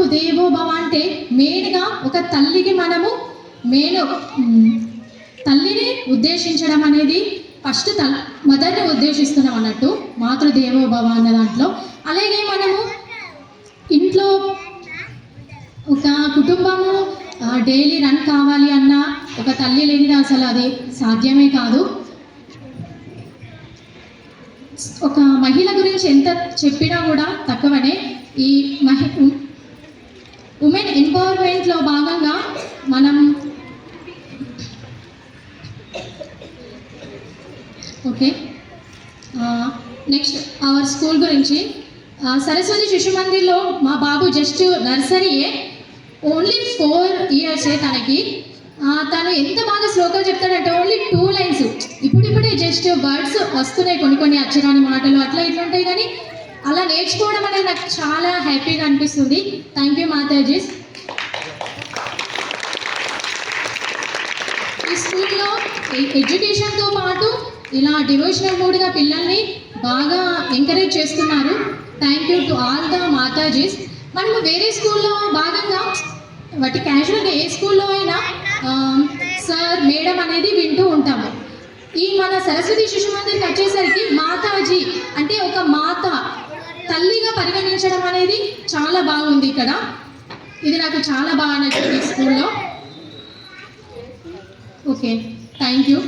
మాతృదేవో భవ అంటే మెయిన్గా ఒక తల్లికి మనము తల్లిని ఉద్దేశించడం అనేది ఫస్ట్ మదర్ని ఉద్దేశిస్తున్నాం అన్నట్టు మాతృదేవో భవ అన్న దాంట్లో. అలాగే మనము ఇంట్లో ఒక కుటుంబము డైలీ రన్ కావాలి అన్న ఒక తల్లి లేనిది అసలు అది సాధ్యమే కాదు. ఒక మహిళ గురించి ఎంత చెప్పినా కూడా తక్కువనే. ఈ ఉమెన్ ఎంపవర్మెంట్లో భాగంగా మనం ఓకే నెక్స్ట్ అవర్ స్కూల్ గురించి సరస్వతి శిశు మందిర్లో మా బాబు జస్ట్ నర్సరీయే, ఓన్లీ 4 years తనకి. తను ఎంత బాగా శ్లోకాలు చెప్తాడంటే ఓన్లీ 2 lines. ఇప్పుడిప్పుడే జస్ట్ వర్డ్స్ వస్తున్నాయి, కొన్ని అచ్చరాని మాటలు అట్లా ఇట్లా ఉంటాయి, కానీ అలా నేర్చుకోవడం అనేది నాకు చాలా హ్యాపీగా అనిపిస్తుంది. Thank you Mataji. ఈ స్కూల్లో ఎడ్యుకేషన్తో పాటు ఇలా డివోషనల్ మూడ్గా పిల్లల్ని బాగా ఎంకరేజ్ చేస్తున్నారు. Thank you to all the matajis. మనము వేరే స్కూల్లో భాగంగా వాటి క్యాజువల్గా ఏ స్కూల్లో అయినా సార్ మేడం అనేది వింటూ ఉంటాము. ఈ మన సరస్వతి శిశు మందిర్కి వచ్చేసరికి మాతాజీ అంటే ఒక మాత, తల్లిగా పరిగణించడం అనేది చాలా బాగుంది ఇక్కడ. ఇది నాకు చాలా బాగా నచ్చింది స్కూల్లో. Okay, thank you.